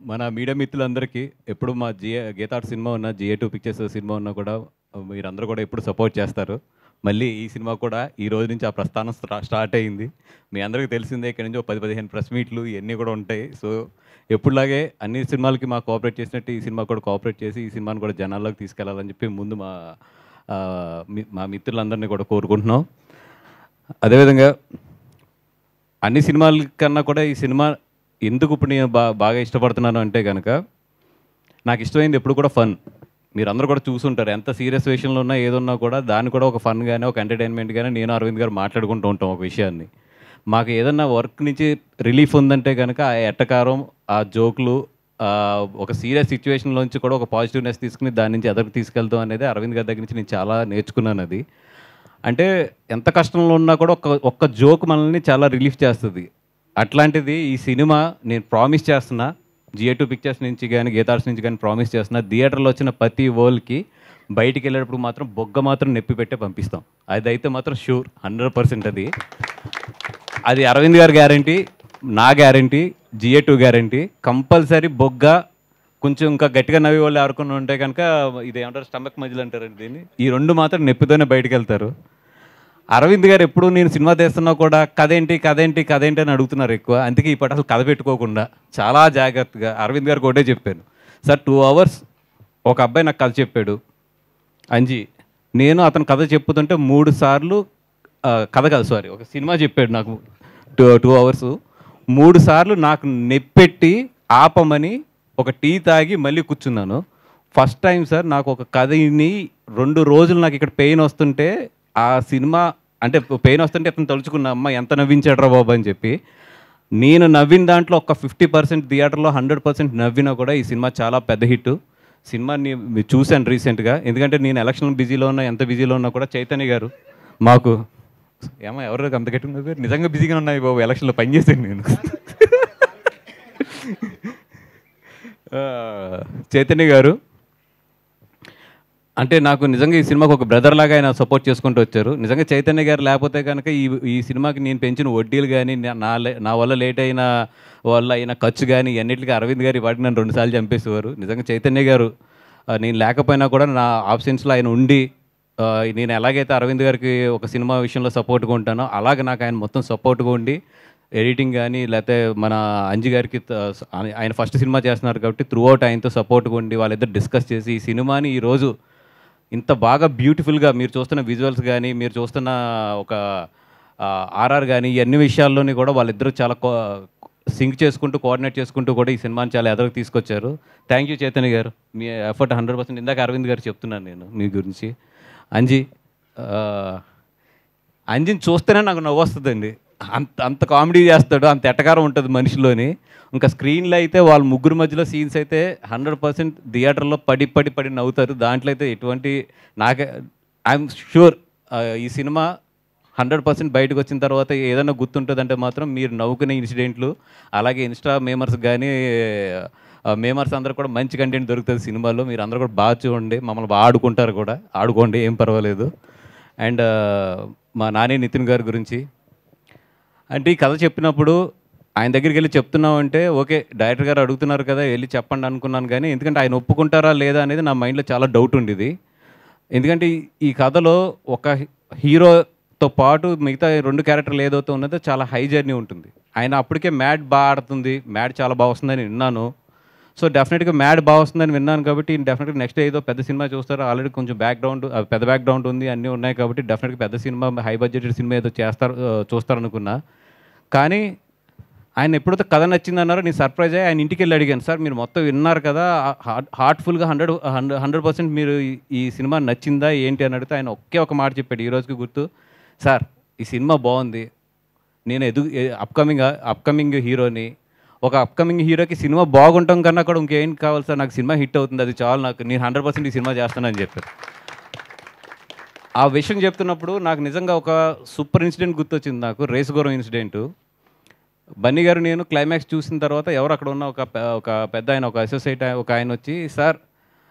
మన మీడియా మిత్రులందరికీ ఎప్పుడు మా గీతార్ట్ సినిమా ఉన్న GA2 పిక్చర్స్ సినిమా ఉన్నా కూడా మీరందరూ కూడా ఎప్పుడు సపోర్ట్ చేస్తారు. మళ్ళీ ఈ సినిమా కూడా ఈ రోజు నుంచి ఆ ప్రస్థానం స్టార్ట్ అయింది. మీ అందరికీ తెలిసిందే ఇక్కడ నుంచి 10-15 ప్రెస్ మీట్లు ఇవన్నీ కూడా ఉంటాయి. సో ఎప్పుడులాగే అన్ని సినిమాలకి మాకు కోఆపరేట్ చేసినట్టు ఈ సినిమా కూడా కోఆపరేట్ చేసి ఈ సినిమాని కూడా జనాల్లోకి తీసుకెళ్లాలని చెప్పి ముందు మా మిత్రులందరినీ కూడా కోరుకుంటున్నాం. అదేవిధంగా అన్ని సినిమాల కన్నా కూడా ఈ సినిమా ఎందుకు ఇప్పుడు నేను బాగా ఇష్టపడుతున్నాను అంటే కనుక నాకు ఇష్టమైంది ఎప్పుడు కూడా ఫన్. మీరందరూ కూడా చూసుంటారు, ఎంత సీరియస్ విషయంలో ఉన్నా ఏదున్నా కూడా దాన్ని కూడా ఒక ఫన్ కానీ ఒక ఎంటర్టైన్మెంట్ కానీ నేను అరవింద్ గారు మాట్లాడుకుంటూ ఉంటాం ఒక విషయాన్ని. మాకు ఏదన్నా వర్క్ నుంచి రిలీఫ్ ఉందంటే కనుక ఆ ఎట్టకారం, ఆ జోకులు, ఒక సీరియస్ సిచ్యువేషన్లోంచి కూడా ఒక పాజిటివ్నెస్ తీసుకుని దాని నుంచి ఎదరికి తీసుకెళ్తాం అనేది అరవింద్ గారి దగ్గర నుంచి నేను చాలా నేర్చుకున్నాను. అది అంటే ఎంత కష్టంలో ఉన్నా కూడా ఒక్క జోక్ మనల్ని చాలా రిలీఫ్ చేస్తుంది. అట్లాంటిది ఈ సినిమా నేను ప్రామిస్ చేస్తున్నా, GA2 పిక్చర్స్ నుంచి కానీ గీతార్ట్స్ నుంచి కానీ ప్రామిస్ చేస్తున్నా, థియేటర్లో వచ్చిన ప్రతి ఓల్కి బయటికి వెళ్ళేటప్పుడు మాత్రం బొగ్గ మాత్రం నొప్పి పెట్టే పంపిస్తాం. అదైతే మాత్రం షూర్ 100%. అది అరవింద్ గారి గ్యారంటీ, నా గ్యారంటీ, GA2 గ్యారంటీ. కంపల్సరీ బొగ్గ కొంచెం ఇంకా గట్టిగా నవ్వి వాళ్ళు ఆడుకుని ఉంటే కనుక ఇది ఏమంటారు, స్టమక్ మజిల్ అంటారండి దీన్ని, ఈ రెండు మాత్రం నొప్పితోనే బయటకు వెళ్తారు. అరవింద్ గారు ఎప్పుడు నేను సినిమా తీస్తున్నా కూడా కథేంటి అని అడుగుతున్నారు ఎక్కువ. అందుకే ఈ పాట అసలు కథ పెట్టుకోకుండా చాలా జాగ్రత్తగా అరవింద్ గారికి ఒకటే చెప్పాను, సార్ 2 hours ఒక అబ్బాయి నాకు కథ చెప్పాడు అంజీ, నేను అతను కథ చెప్పుతుంటే 3 సార్లు ఒక సినిమా చెప్పాడు నాకు 2 hours, 3 సార్లు నాకు నెప్పెట్టి ఆపమని ఒక టీ తాగి మళ్ళీ కూర్చున్నాను. ఫస్ట్ టైం సార్ నాకు ఒక కథని 2 రోజులు నాకు ఇక్కడ పెయిన్ వస్తుంటే ఆ సినిమా అంటే పెయిన్ వస్తుంటే అతను తలుచుకున్న అమ్మ ఎంత నవ్వించాడ్రా బాబు అని చెప్పి, నేను నవ్విన దాంట్లో ఒక 50% థియేటర్లో 100% నవ్వినా కూడా ఈ సినిమా చాలా పెద్ద హిట్. సినిమాని చూశాను రీసెంట్గా, ఎందుకంటే నేను ఎలక్షన్ బిజీలో ఉన్నా, ఎంత బిజీలో ఉన్నా కూడా చైతన్య గారు మాకు ఎవరు అంత గట్టి ఉన్నారు, నిజంగా బిజీగా ఉన్నాయి బాబు, ఎలక్షన్లో పనిచేసాను నేను. చైతన్య గారు అంటే నాకు నిజంగా ఈ సినిమాకి ఒక బ్రదర్ లాగా ఆయన సపోర్ట్ చేసుకుంటూ వచ్చారు. నిజంగా చైతన్య గారు లేకపోతే కనుక ఈ సినిమాకి నేను పెంచిన వడ్డీలు కానీ నా వల్ల లేట్ అయిన ఖర్చు కానీ అన్నిటికీ అరవింద్ గారు వాటిని నన్ను 2 సార్లు చంపేసేవారు. నిజంగా చైతన్య గారు నేను లేకపోయినా కూడా నా ఆప్షన్స్లో ఆయన ఉండి, నేను ఎలాగైతే అరవింద్ గారికి ఒక సినిమా విషయంలో సపోర్ట్గా ఉంటానో అలాగే నాకు ఆయన మొత్తం సపోర్ట్గా ఉండి ఎడిటింగ్ కానీ లేకపోతే మన అంజి గారికి ఆయన ఫస్ట్ సినిమా చేస్తున్నారు కాబట్టి త్రూ అవుట్ ఆయనతో సపోర్ట్గా ఉండి వాళ్ళిద్దరు డిస్కస్ చేసి ఈ సినిమాని ఈరోజు ఇంత బాగా బ్యూటిఫుల్గా మీరు చూస్తున్న విజువల్స్ కానీ మీరు చూస్తున్న ఒక RR కానీ ఈ అన్ని విషయాల్లోని కూడా వాళ్ళిద్దరూ చాలా సింక్ చేసుకుంటూ కోఆర్డినేట్ చేసుకుంటూ కూడా ఈ సినిమాని చాలా ఎదురుకు తీసుకొచ్చారు. థ్యాంక్ యూ చైతన్య గారు, మీ ఎఫర్ట్ 100%. ఇందాక అరవింద్ గారు చెప్తున్నాను నేను మీ గురించి. అంజిని చూస్తేనే నాకు నవ్వు వస్తుందండి, అంత కామెడీ చేస్తాడు, అంత ఎటకారం ఉంటుంది మనిషిలోని. ఇంకా స్క్రీన్లో అయితే వాళ్ళ ముగ్గురు మధ్యలో సీన్స్ అయితే 100% థియేటర్లో పడి నవ్వుతారు. దాంట్లో అయితే ఎటువంటి ఐఎమ్ షూర్ ఈ సినిమా 100% బయటకు వచ్చిన తర్వాత ఏదైనా గుర్తుంటుందంటే మాత్రం మీరు నవ్వుకునే ఇన్సిడెంట్లు, అలాగే ఇన్స్టా మేమర్స్ కానీ మేమర్స్ అందరూ కూడా మంచి కంటెంట్ దొరుకుతుంది సినిమాలో. మీరు అందరూ కూడా బాగా చూడండి, మమ్మల్ని బాగా ఆడుకుంటారు కూడా, ఆడుకోండి ఏం పర్వాలేదు. అండ్ మా నాని నితిన్ గారి గురించి అంటే ఈ కథ చెప్పినప్పుడు ఆయన దగ్గరికి వెళ్ళి చెప్తున్నామంటే ఓకే డైరెక్టర్ గారు అడుగుతున్నారు కదా వెళ్ళి చెప్పండి అనుకున్నాను, కానీ ఎందుకంటే ఆయన ఒప్పుకుంటారా లేదా అనేది నా మైండ్లో చాలా డౌట్ ఉండేది. ఎందుకంటే ఈ కథలో ఒక హీరోతో పాటు మిగతా 2 క్యారెక్టర్లు ఏదైతే ఉన్నదో చాలా హై జర్నీ ఉంటుంది. ఆయన అప్పటికే మ్యాడ్ బాగా ఆడుతుంది, మ్యాడ్ చాలా బాగా వస్తుందని విన్నాను. సో డెఫినెట్గా మ్యాడ్ బాగా వస్తుందని విన్నాను కాబట్టి డెఫినెట్గా నెక్స్ట్ ఏదో పెద్ద సినిమా చూస్తారు. ఆల్రెడీ కొంచెం పెద్ద బ్యాక్గ్రౌండ్ ఉంది, అన్నీ ఉన్నాయి కాబట్టి డెఫినెట్గా పెద్ద సినిమా, హై బడ్జెటెడ్ సినిమా ఏదో చూస్తారనుకున్నా. కానీ ఆయన ఎప్పుడైతే కథ నచ్చిందన్నారో నేను సర్ప్రైజ్ అయ్యి ఆయన ఇంటికి వెళ్ళి అడిగాను, సార్ మీరు మొత్తం విన్నారు కదా, హార్ట్ఫుల్గా 100% మీరు ఈ సినిమా నచ్చిందా ఏంటి అని అడిగితే ఆయన ఒకే ఒక మాట చెప్పాడు, ఈ రోజుకి గుర్తు, సార్ ఈ సినిమా బాగుంది, నేను అప్కమింగ్ హీరోని, ఒక అప్కమింగ్ హీరోకి సినిమా బాగుంటాం కన్నా కూడా ఇంకేం కావాలి సార్, నాకు సినిమా హిట్ అవుతుంది, అది చాలు, నేను 100% ఈ సినిమా చేస్తానని చెప్పారు. ఆ విషయం చెప్తున్నప్పుడు నాకు నిజంగా ఒక సూపర్ ఇన్సిడెంట్ గుర్తొచ్చింది నాకు, రేసుగుర్రం ఇన్సిడెంట్. బన్నీ గారు నేను క్లైమాక్స్ చూసిన తర్వాత ఎవరు అక్కడ ఉన్న ఒక పెద్ద ఆయన, ఒక అసోసియేట్ ఒక ఆయన వచ్చి, సార్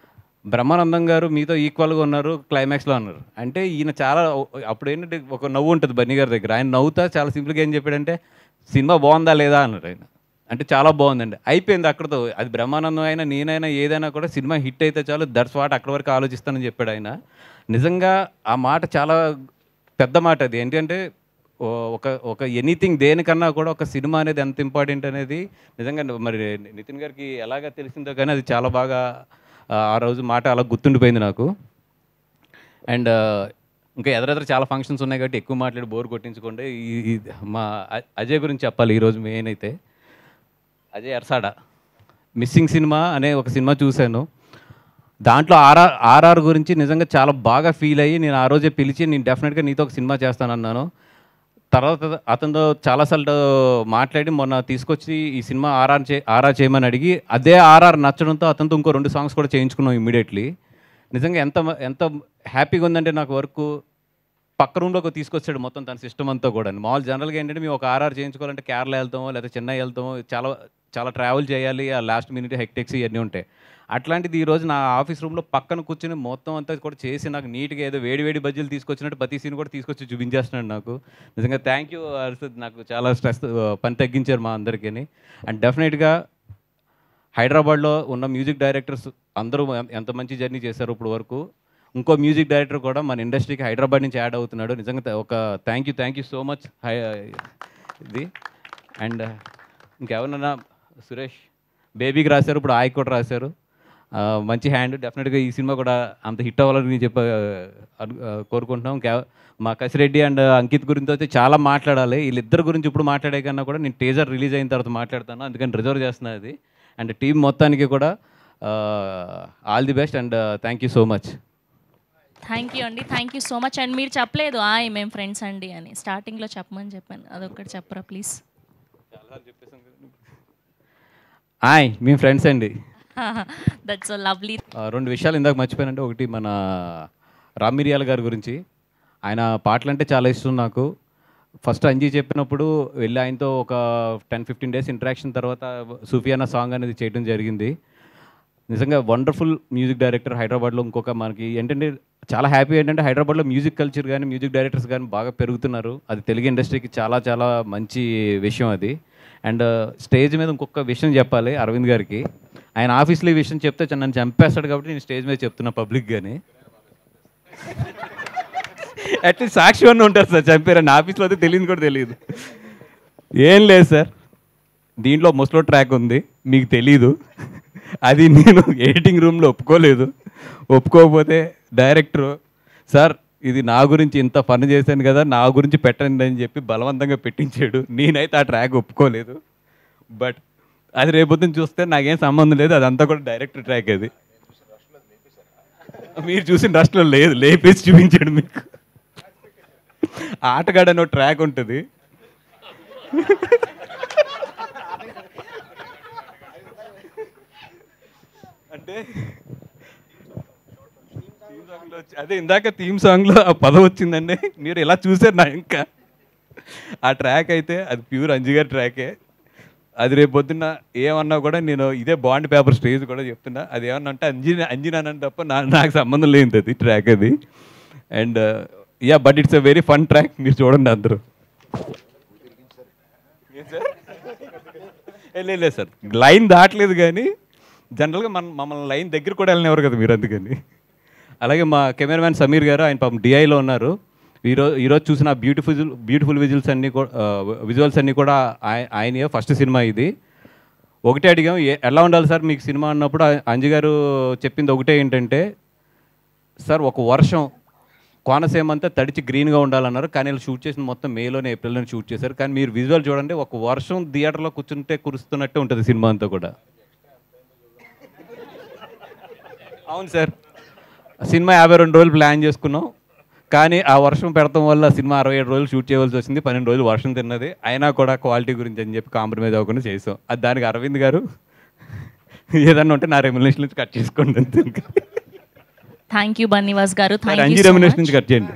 బ్రహ్మానందం గారు మీతో ఈక్వల్గా ఉన్నారు క్లైమాక్స్లో అన్నారు. అంటే ఈయన చాలా అప్పుడు ఏంటంటే ఒక నవ్వు ఉంటుంది బన్నీ గారి దగ్గర, ఆయన నవ్వుతా చాలా సింపుల్గా ఏం చెప్పాడంటే సినిమా బాగుందా లేదా అన్నారు ఆయన. అంటే చాలా బాగుందండి. అయిపోయింది అక్కడితో. అది బ్రహ్మానందం అయినా, నేనైనా ఏదైనా కూడా సినిమా హిట్ అయితే చాలు దట్స్ వాట్ అక్కడి వరకు ఆలోచిస్తానని చెప్పాడు ఆయన. నిజంగా ఆ మాట చాలా పెద్ద మాట అది. ఏంటంటే ఒక ఒక ఎనీథింగ్ దేనికన్నా కూడా ఒక సినిమా అనేది ఎంత ఇంపార్టెంట్ అనేది నిజంగా మరి నితిన్ గారికి ఎలాగ తెలిసిందో కానీ అది చాలా బాగా ఆ రోజు మాట అలా గుర్తుండిపోయింది నాకు. అండ్ ఇంకా ఎదురెదురు చాలా ఫంక్షన్స్ ఉన్నాయి కాబట్టి ఎక్కువ మాట్లాడి బోర్ కొట్టించుకోండి. మా అజయ్ గురించి చెప్పాలి ఈరోజు మెయిన్ అయితే. అజయ్ అర్సాడా మిస్సింగ్ సినిమా అనే ఒక సినిమా చూశాను. దాంట్లో ఆర్ఆర్ గురించి నిజంగా చాలా బాగా ఫీల్ అయ్యి నేను ఆ రోజే పిలిచి నేను డెఫినెట్గా నీతో ఒక సినిమా చేస్తానన్నాను. తర్వాత అతనితో చాలాసార్లు మాట్లాడి మొన్న తీసుకొచ్చి ఈ సినిమా ఆర్ఆర్ చేయమని అడిగి అదే ఆర్ఆర్ నచ్చడంతో అతనితో ఇంకో 2 సాంగ్స్ కూడా చేయించుకున్నాం ఇమ్మీడియట్లీ. నిజంగా ఎంత ఎంత హ్యాపీగా ఉందంటే నాకు వర్క్ పక్క రూమ్లోకి తీసుకొచ్చాడు మొత్తం తన సిస్టమ్ అంతా కూడా. మామూలు జనరల్గా ఏంటంటే మేము ఒక ఆర్ఆర్ చేయించుకోవాలంటే కేరళ వెళ్తామో లేదా చెన్నై వెళ్తామో చాలా చాలా ట్రావెల్ చేయాలి, ఆ లాస్ట్ మినిట్ హెక్టెక్స్ ఇవన్నీ ఉంటాయి. అట్లాంటిది ఈరోజు నా ఆఫీస్ రూమ్లో పక్కన కూర్చొని మొత్తం అంతా కూడా చేసి నాకు నీట్గా ఏదో వేడి వేడి బజ్జీలు తీసుకొచ్చినట్టు ప్రతి సీన్ కూడా తీసుకొచ్చి చూపించేస్తున్నాడు నాకు. నిజంగా థ్యాంక్ యూ అర్షద్, నాకు చాలా స్ట్రెస్ పని తగ్గించారు మా అందరికీ. అండ్ డెఫినెట్గా హైదరాబాద్లో ఉన్న మ్యూజిక్ డైరెక్టర్స్ అందరూ ఎంత మంచి జర్నీ చేశారు ఇప్పుడు వరకు. ఇంకో మ్యూజిక్ డైరెక్టర్ కూడా మన ఇండస్ట్రీకి హైదరాబాద్ నుంచి యాడ్ అవుతున్నాడు. నిజంగా ఒక థ్యాంక్ యూ సో మచ్ ఇది. అండ్ ఇంకెవరన్నా సురేష్ బేబీకి రాశారు, ఇప్పుడు ఆయ్ కూడా రాశారు. మంచి హ్యాండ్. డెఫినెట్గా ఈ సినిమా కూడా అంత హిట్ అవ్వాలని కోరుకుంటున్నాం. మా కసిరెడ్డి అండ్ అంకిత్ గురించి అయితే చాలా మాట్లాడాలి. వీళ్ళిద్దరి గురించి ఇప్పుడు మాట్లాడే కన్నా కూడా నేను టీజర్ రిలీజ్ అయిన తర్వాత మాట్లాడతాను, అందుకని రిజర్వ్ చేస్తున్నాను అది. అండ్ టీం మొత్తానికి కూడా all the best and thank you so much. Thank you అండి, thank you so much. And మీరు చెప్పలేదు మేము ఫ్రెండ్స్ అండి అని, స్టార్టింగ్లో చెప్పమని చెప్పాను, అదొక్కటి చెప్పరా ప్లీజ్. మేము ఫ్రెండ్స్ అండి. That's so lovely. 2 విషయాలు ఇందాక మర్చిపోయానంటే, ఒకటి మన రామ్ మిరియాల గారి గురించి. ఆయన పాటలు అంటే చాలా ఇష్టం నాకు. ఫస్ట్ అంజీ చెప్పినప్పుడు వెళ్ళి ఆయనతో ఒక 10-15 డేస్ ఇంటరాక్షన్ తర్వాత సూఫియానా సాంగ్ అనేది చేయడం జరిగింది. నిజంగా వండర్ఫుల్ మ్యూజిక్ డైరెక్టర్. హైదరాబాద్లో ఇంకొక మనకి ఏంటంటే చాలా హ్యాపీ ఏంటంటే హైదరాబాద్లో మ్యూజిక్ కల్చర్ కానీ మ్యూజిక్ డైరెక్టర్స్ కానీ బాగా పెరుగుతున్నారు. అది తెలుగు ఇండస్ట్రీకి చాలా చాలా మంచి విషయం అది. అండ్ స్టేజ్ మీద ఇంకొక విషయం చెప్పాలి అరవింద్ గారికి. ఆయన ఆఫీస్లో ఈ విషయం చెప్తే నన్ను చంపేస్తాడు కాబట్టి నేను స్టేజ్ మీద చెప్తున్నా పబ్లిక్ కానీ. అట్లీస్ట్ సాక్షి అన్న ఉంటారు సార్, చంపారని ఆఫీస్లో అయితే తెలియదు కూడా తెలియదు. ఏం లేదు సార్, దీంట్లో ముస్లో ట్రాక్ ఉంది మీకు తెలీదు, అది నేను ఎడిటింగ్ రూమ్లో ఒప్పుకోకపోతే డైరెక్టరు సార్ ఇది నా గురించి ఇంత పని చేశాను కదా, నా గురించి పెట్టండి అని చెప్పి బలవంతంగా పెట్టించాడు. నేనైతే ఆ ట్రాక్ ఒప్పుకోలేదు. బట్ అది రేపొద్దున చూస్తే నాకేం సంబంధం లేదు, అదంతా కూడా డైరెక్టర్ ట్రాక్. అది మీరు చూసిన రష్లో లేదు, లేపేసి చూపించాడు మీకు. ఆటగాడనో ట్రాక్ ఉంటుంది, అంటే అదే ఇందాక థీమ్ సాంగ్లో ఆ పదం వచ్చిందండి, మీరు ఇలా చూసారు నా ఇంకా. ఆ ట్రాక్ అయితే అది ప్యూర్ అంజి గారి ట్రాకే. అది రేపు పొద్దున్న ఏమన్నా కూడా నేను ఇదే బాండ్ పేపర్ స్టేజ్ కూడా చెప్తున్నా, అది ఏమన్నా అంటే అంజినానని తప్ప నాకు సంబంధం లేదు అది ట్రాక్ అది. And but it's a very fun track, మీరు చూడండి అందరూ. లేదు సార్, లైన్ దాటలేదు కానీ జనరల్గా మమ్మల్ని లైన్ దగ్గర కూడా వెళ్ళినవారు కదా మీరు, అందుకని. అలాగే మా కెమెరామ్యాన్ సమీర్ గారు, ఆయన పాపం డిఐలో ఉన్నారు. ఈరోజు చూసిన బ్యూటిఫుల్ విజువల్స్ అన్నీ కూడా ఆయన ఫస్ట్ సినిమా ఇది. ఒకటే అడిగాం ఎలా ఉండాలి సార్ మీకు సినిమా అన్నప్పుడు అంజి గారు చెప్పింది ఒకటే ఏంటంటే, సార్ ఒక వర్షం కోనసీమ అంతా తడిచి గ్రీన్గా ఉండాలన్నారు, కానీ వీళ్ళు షూట్ చేసిన మొత్తం మేలోనే ఏప్రిల్లోనే షూట్ చేశారు. కానీ మీరు విజువల్ చూడండి, ఒక వర్షం థియేటర్లో కూర్చుంటే కురుస్తున్నట్టే ఉంటుంది సినిమా అంతా కూడా. అవును సార్, సినిమా 52 రోజులు ప్లాన్ చేసుకున్నాం, కానీ ఆ వర్షం పెడతాం వల్ల సినిమా 67 రోజులు షూట్ చేయవలసి వచ్చింది. 12 రోజులు వర్షం తిన్నది, అయినా కూడా క్వాలిటీ గురించి అని చెప్పి కాంప్రమైజ్ అవ్వకుండా చేసాం. అది దానికి అరవింద్ గారు ఏదన్నా ఉంటే నా రెమ్యునరేషన్ నుంచి కట్ చేసుకోండి అంతే. థ్యాంక్ యూ బన్నీవాస్ గారు, అంజీ రెమ్యునరేషన్ నుంచి కట్ చేయండి.